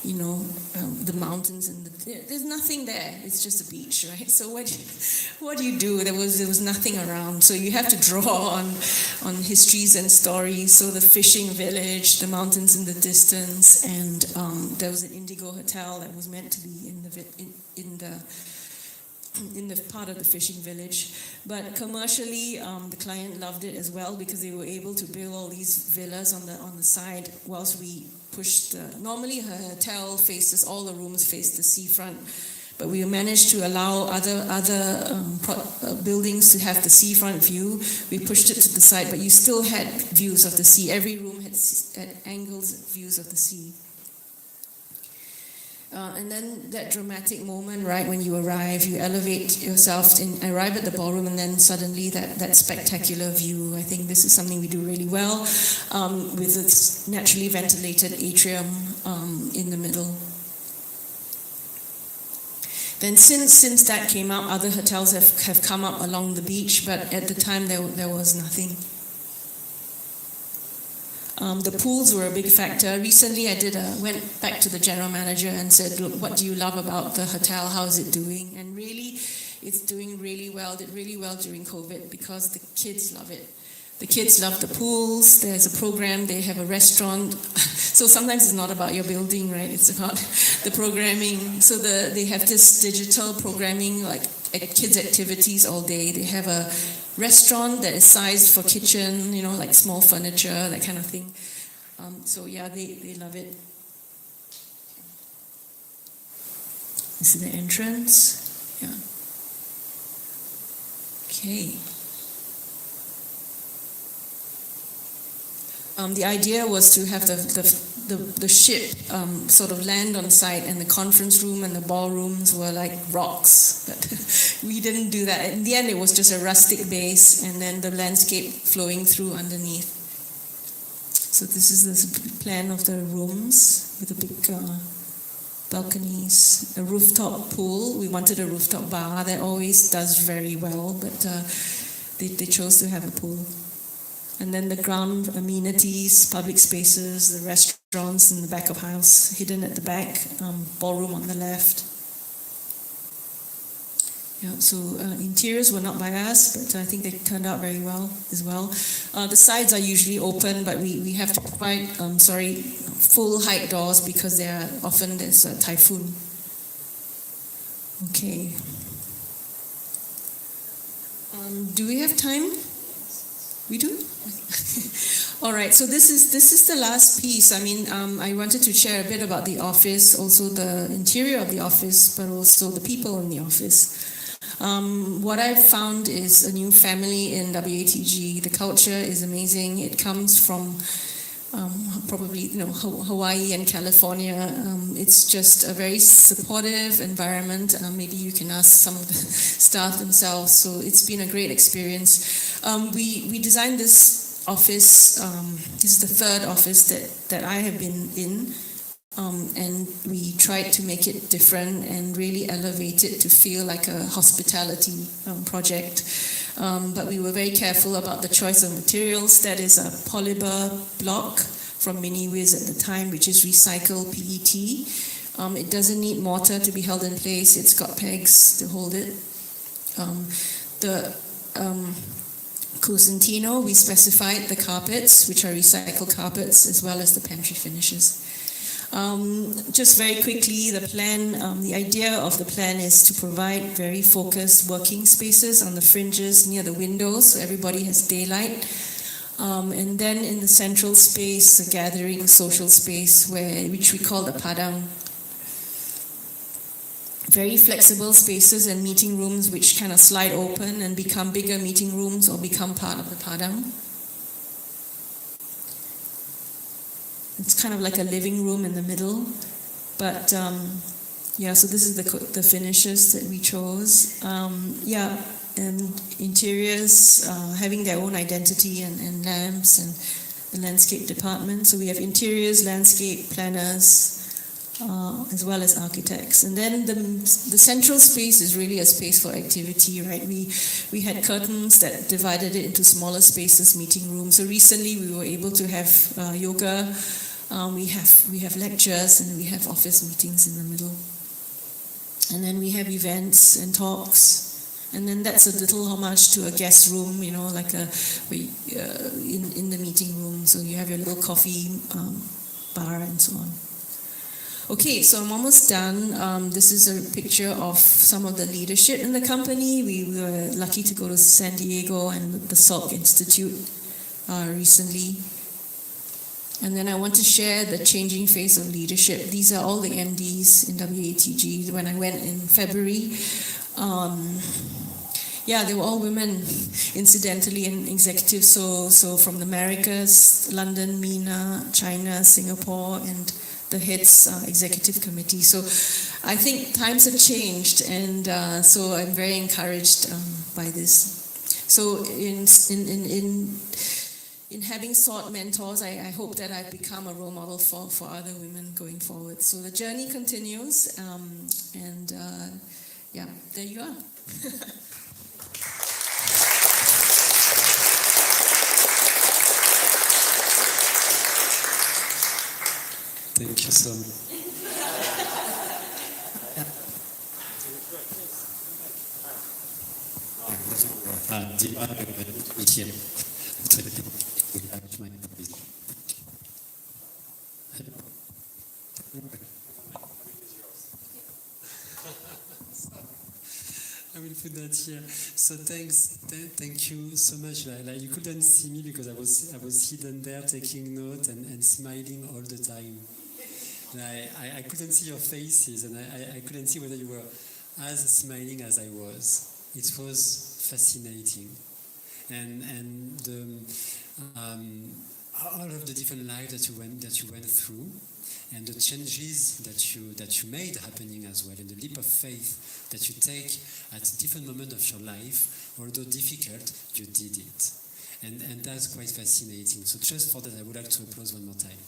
the mountains and there's nothing there. It's just a beach, right? So what do you do? There was nothing around. So you have to draw on histories and stories. So the fishing village, the mountains in the distance, and there was an Indigo hotel that was meant to be in the part of the fishing village. But commercially, the client loved it as well because they were able to build all these villas on the side whilst we pushed normally her hotel faces, all the rooms face the seafront, but we managed to allow other buildings to have the seafront view. We pushed it to the side, but you still had views of the sea. Every room had angles views of the sea. And then that dramatic moment, right, when you arrive, you elevate yourself and arrive at the ballroom, and then suddenly that spectacular view. I think this is something we do really well with its naturally ventilated atrium in the middle. Then since that came out, other hotels have come up along the beach, but at the time there was nothing. The pools were a big factor. Recently, I went back to the general manager and said, "Look, what do you love about the hotel? How is it doing?" And really, it's doing really well. Did really well during COVID because the kids love it. The kids love the pools. There's a program. They have a restaurant. So sometimes it's not about your building, right? It's about the programming. So they have this digital programming, like kids' activities all day. They have a restaurant that is sized for kitchen, like small furniture, that kind of thing. So yeah, they love it. This is the entrance. Yeah. Okay. The idea was to have the ship sort of land on site, and the conference room and the ballrooms were like rocks. But we didn't do that. In the end, it was just a rustic base, and then the landscape flowing through underneath. So this is the plan of the rooms with the big balconies, a rooftop pool. We wanted a rooftop bar that always does very well, but they chose to have a pool. And then the ground amenities, public spaces, the restaurants in the back of house, hidden at the back, ballroom on the left. Yeah, so interiors were not by us, but I think they turned out very well as well. The sides are usually open, but we have to provide, full height doors because there's a typhoon. Okay. Do we have time? We do? All right, so this is the last piece. I wanted to share a bit about the office, also the interior of the office, but also the people in the office. What I've found is a new family in WATG. The culture is amazing. It comes from probably Hawaii and California. It's just a very supportive environment. Maybe you can ask some of the staff themselves. So it's been a great experience. We designed this office. This is the third office that I have been in. And we tried to make it different and really elevate it to feel like a hospitality project. But we were very careful about the choice of materials. That is a polymer block from Miniwiz at the time, which is recycled PET. It doesn't need mortar to be held in place. It's got pegs to hold it. The Cosentino, we specified the carpets, which are recycled carpets, as well as the pantry finishes. Just very quickly, the plan, the idea of the plan is to provide very focused working spaces on the fringes near the windows, so everybody has daylight. And then in the central space, a gathering social space, which we call the Padang. Very flexible spaces and meeting rooms which kind of slide open and become bigger meeting rooms or become part of the Padang. It's kind of like a living room in the middle, but so this is the finishes that we chose. And interiors having their own identity and lamps and the landscape department. So we have interiors, landscape planners, as well as architects. And then the central space is really a space for activity, right? We had curtains that divided it into smaller spaces, meeting rooms. So recently we were able to have yoga We have lectures and we have office meetings in the middle. And then we have events and talks. And then that's a little homage to a guest room, like in the meeting room. So you have your little coffee bar and so on. Okay, so I'm almost done. This is a picture of some of the leadership in the company. We were lucky to go to San Diego and the Salk Institute recently. And then I want to share the changing face of leadership. These are all the MDs in WATG. When I went in February, they were all women, incidentally, and executives. So from the Americas, London, MENA, China, Singapore, and the heads executive committee. So I think times have changed, and so I'm very encouraged by this. So in having sought mentors, I hope that I've become a role model for other women going forward. So the journey continues, and there you are. Thank you so much. I will put that here. So thank you so much. Like you couldn't see me because I was hidden there taking note and smiling all the time. I couldn't see your faces, and I couldn't see whether you were as smiling as I was. It was fascinating, and all of the different lives that you went through, and the changes that you made happening as well, and the leap of faith that you take at different moments of your life, although difficult, you did it, and that's quite fascinating. So just for that, I would like to applause one more time.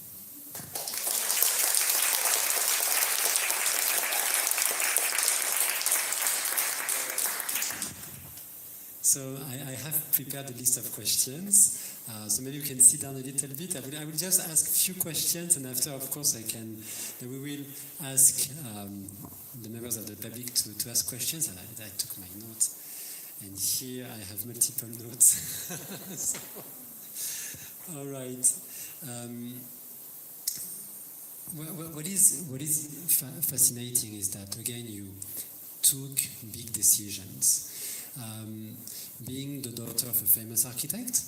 So I have prepared a list of questions. So maybe you can sit down a little bit. I will just ask a few questions, and after, of course, we will ask the members of the public to ask questions. And I took my notes, and here I have multiple notes. So, all right. What is fascinating is that, again, you took big decisions. Being the daughter of a famous architect,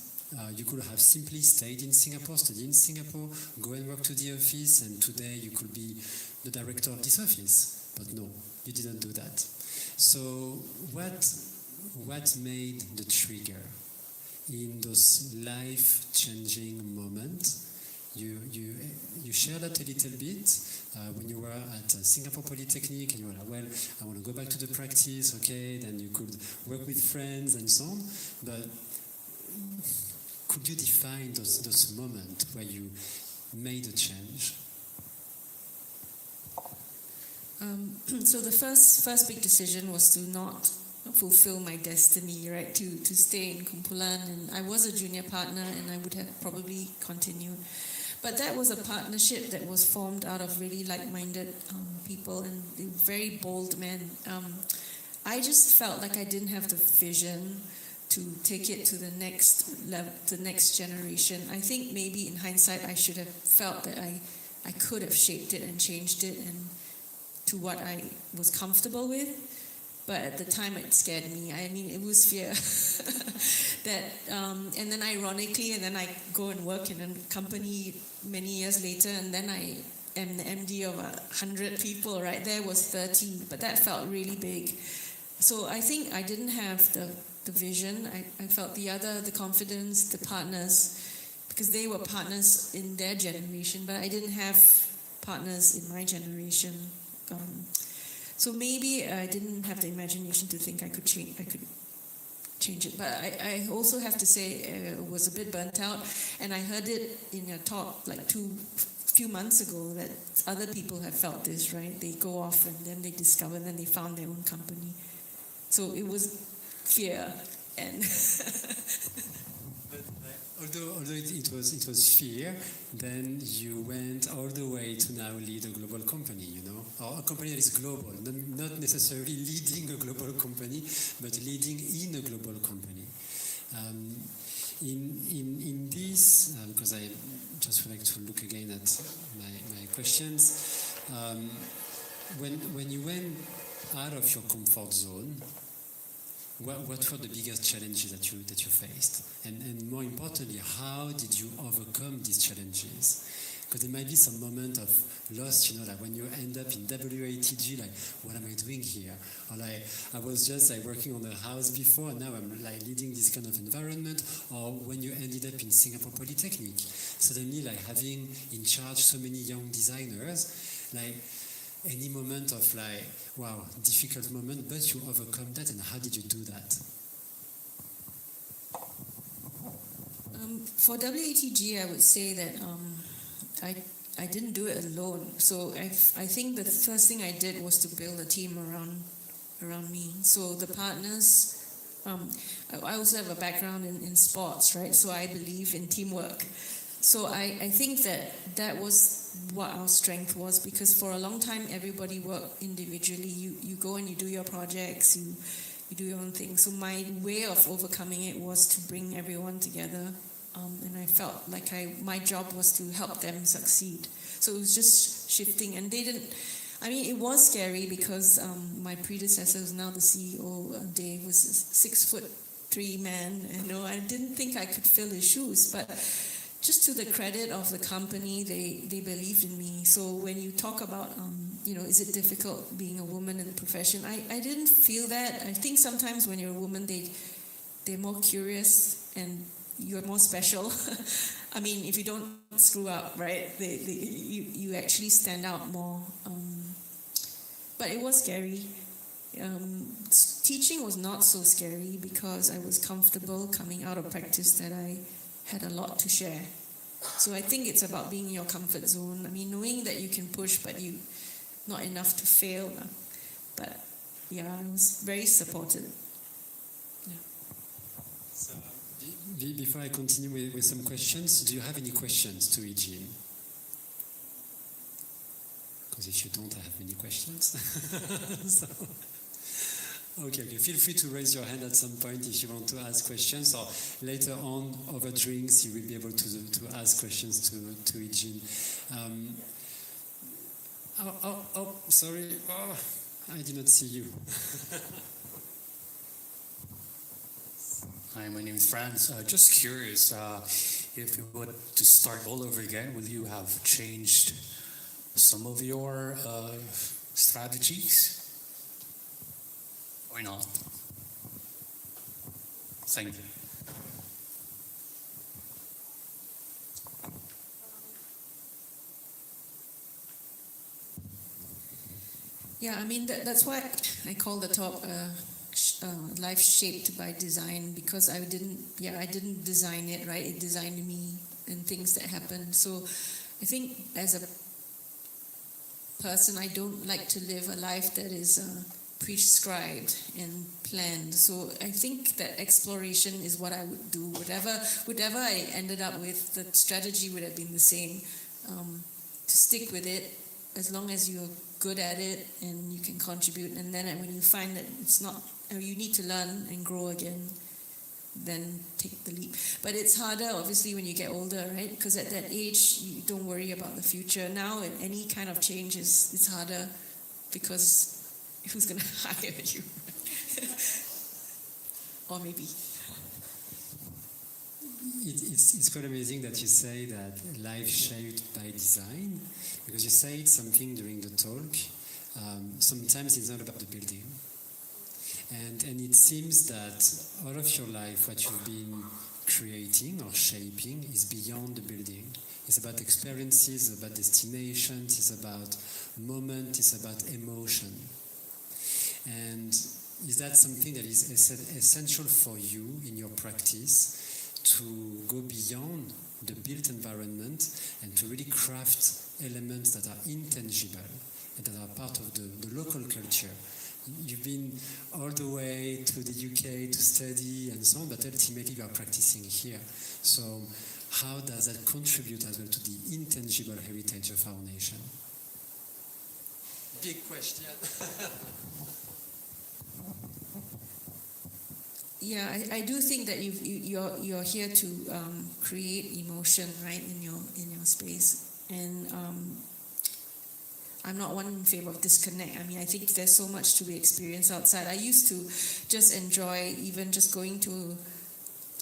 you could have simply stayed in Singapore, studied in Singapore, go and work to the office, and today you could be the director of this office. But no, you didn't do that. So what made the trigger in those life-changing moments? You shared that a little bit when you were at Singapore Polytechnic, and you were like, well, I want to go back to the practice, okay, then you could work with friends and so on. But could you define those moments where you made a change? So the first big decision was to not fulfill my destiny, right, to stay in Kumpulan, and I was a junior partner, and I would have probably continued. But that was a partnership that was formed out of really like-minded people and very bold men. I just felt like I didn't have the vision to take it to the next level, the next generation. I think maybe in hindsight I should have felt that I could have shaped it and changed it and to what I was comfortable with. But at the time it scared me. I mean, it was fear. And then ironically, and then I go and work in a company many years later, and then I am the MD of 100 people, right? There was 30, but that felt really big. So I think I didn't have the vision. I felt the confidence, the partners, because they were partners in their generation, but I didn't have partners in my generation. So maybe I didn't have the imagination to think I could change it. But I also have to say I was a bit burnt out, and I heard it in a talk like few months ago that other people have felt this, right? They go off and then they discover, then they found their own company. So it was fear and. Although it was fear, then you went all the way to now lead a global company, you know, or a company that is global, not necessarily leading a global company, but leading in a global company. In this, because I just would like to look again at my questions, when you went out of your comfort zone, what were the biggest challenges that you faced? And more importantly, how did you overcome these challenges? Because there might be some moment of loss, you know, like when you end up in WATG, like, what am I doing here? Or like, I was just like working on a house before, and now I'm like leading this kind of environment. Or when you ended up in Singapore Polytechnic, suddenly like having in charge so many young designers, like, any moment of like, wow, difficult moment, but you overcome that, and how did you do that? For WATG, I would say that I didn't do it alone. So I think the first thing I did was to build a team around me. So the partners, I also have a background in sports, right? So I believe in teamwork. So I think that was what our strength was, because for a long time everybody worked individually. You go and you do your projects, you do your own thing. So my way of overcoming it was to bring everyone together, and I felt like my job was to help them succeed. So it was just shifting, and they didn't. I mean, it was scary because my predecessor, who's now the CEO, Dave, was a 6'3" man. You know, I didn't think I could fill his shoes, but just to the credit of the company, they believed in me. So when you talk about, you know, is it difficult being a woman in the profession? I didn't feel that. I think sometimes when you're a woman, they're more curious and you're more special. I mean, if you don't screw up, right, you actually stand out more. But it was scary. Teaching was not so scary because I was comfortable coming out of practice that I had a lot to share. So I think it's about being in your comfort zone. I mean, knowing that you can push, but you not enough to fail. But yeah, I was very supported. Yeah. So, before I continue with some questions, do you have any questions to I-Jin? Because if you don't, I have many questions. So, okay. Feel free to raise your hand at some point if you want to ask questions, or later on, over drinks, you will be able to ask questions to I-Jin. Sorry. Oh, I did not see you. Hi, my name is Franz. Just curious, if you were to start all over again, will you have changed some of your strategies? Or not? Thank you. Yeah, I mean, that's why I call the talk life shaped by design, because I didn't design it, right? It designed me and things that happened. So I think as a person, I don't like to live a life that is prescribed and planned. So I think that exploration is what I would do. Whatever I ended up with, the strategy would have been the same. To stick with it, as long as you're good at it and you can contribute. And then when you find that it's not, or you need to learn and grow again, then take the leap. But it's harder, obviously, when you get older, right? Because at that age, you don't worry about the future. Now, any kind of change it's harder, because who's going to hire you? Or maybe. It's quite amazing that you say that life shaped by design, because you said something during the talk. Sometimes it's not about the building. And it seems that all of your life, what you've been creating or shaping, is beyond the building. It's about experiences, it's about destinations, it's about moment, it's about emotion. And is that something that is essential for you in your practice, to go beyond the built environment and to really craft elements that are intangible and that are part of the local culture, you've been all the way to the UK to study and so on, but ultimately you are practicing here. So how does that contribute as well to the intangible heritage of our nation? Big question. Yeah, I do think that you're here to create emotion, right, in your space, and I'm not one in favor of disconnect. I mean, I think there's so much to be experienced outside. I used to just enjoy even just going to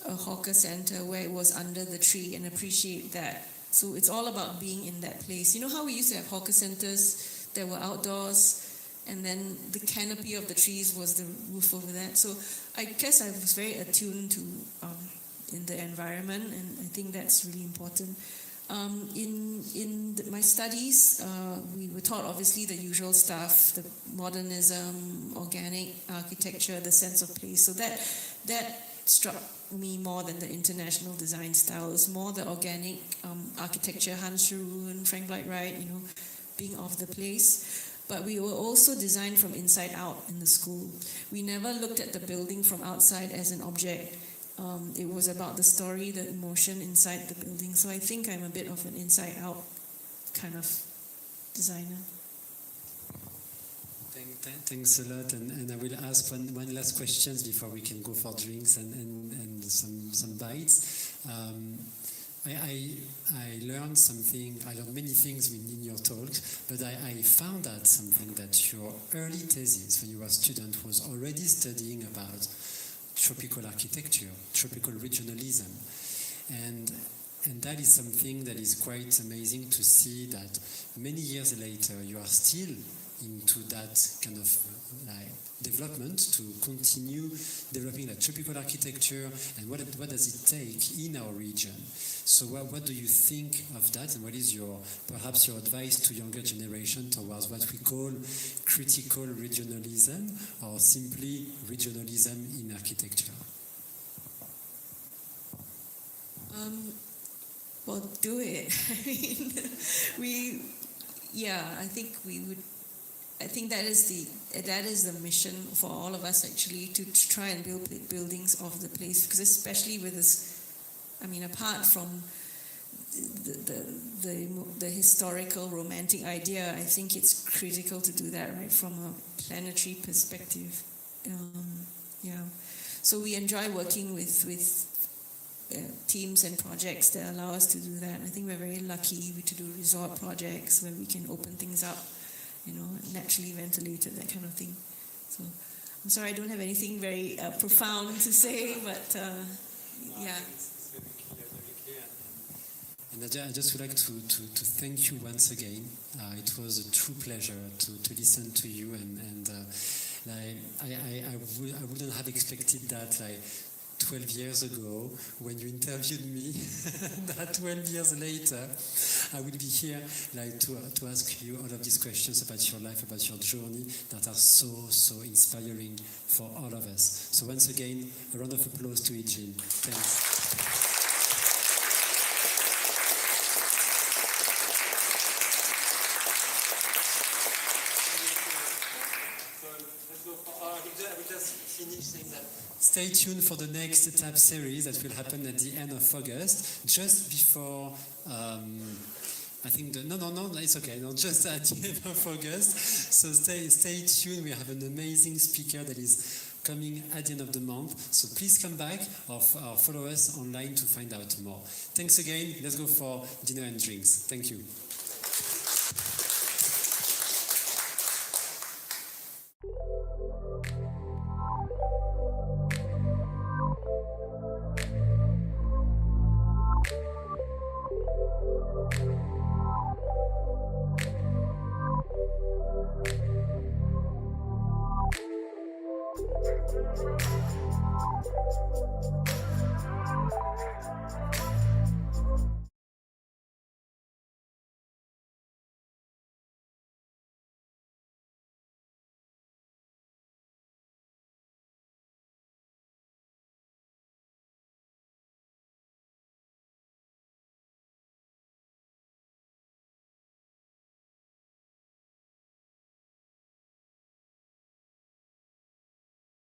a hawker center where it was under the tree and appreciate that. So it's all about being in that place. You know how we used to have hawker centers that were outdoors, and then the canopy of the trees was the roof over that. So I guess I was very attuned to in the environment, and I think that's really important. My studies, we were taught obviously the usual stuff, the modernism, organic architecture, the sense of place. So that struck me more than the international design style. It was more the organic architecture, Hans Scherun, Frank Lloyd Wright, being of the place. But we were also designed from inside out in the school. We never looked at the building from outside as an object. It was about the story, the emotion inside the building. So I think I'm a bit of an inside-out kind of designer. Thanks a lot, and I will ask one last question before we can go for drinks and some bites. I learned something. I learned many things in your talk, but I found out something, that your early thesis when you were a student was already studying about tropical architecture, tropical regionalism, and that is something that is quite amazing to see that many years later you are still into that kind of development to continue developing that tropical architecture, and what does it take in our region. So what do you think of that, and what is perhaps your advice to younger generation towards what we call critical regionalism or simply regionalism in architecture? Well, do it. I think we would. I think that is the mission for all of us, actually, to try and build buildings of the place, because especially with this, I mean, apart from the historical romantic idea, I think it's critical to do that, right, from a planetary perspective. So we enjoy working with teams and projects that allow us to do that. I think we're very lucky to do resort projects where we can open things up, naturally ventilated, that kind of thing. So I'm sorry I don't have anything very profound to say, but yeah. And I just would like to thank you once again. It was a true pleasure to listen to you, and I wouldn't have expected that 12 years ago when you interviewed me, that 12 years later I will be here to ask you all of these questions about your life, about your journey, that are so inspiring for all of us. So once again, a round of applause to I-Jin. Thanks. Stay tuned for the next TAP series that will happen at the end of August, just before, I think, no, it's okay, just at the end of August. So stay tuned. We have an amazing speaker that is coming at the end of the month. So please come back or follow us online to find out more. Thanks again. Let's go for dinner and drinks. Thank you. Thank you.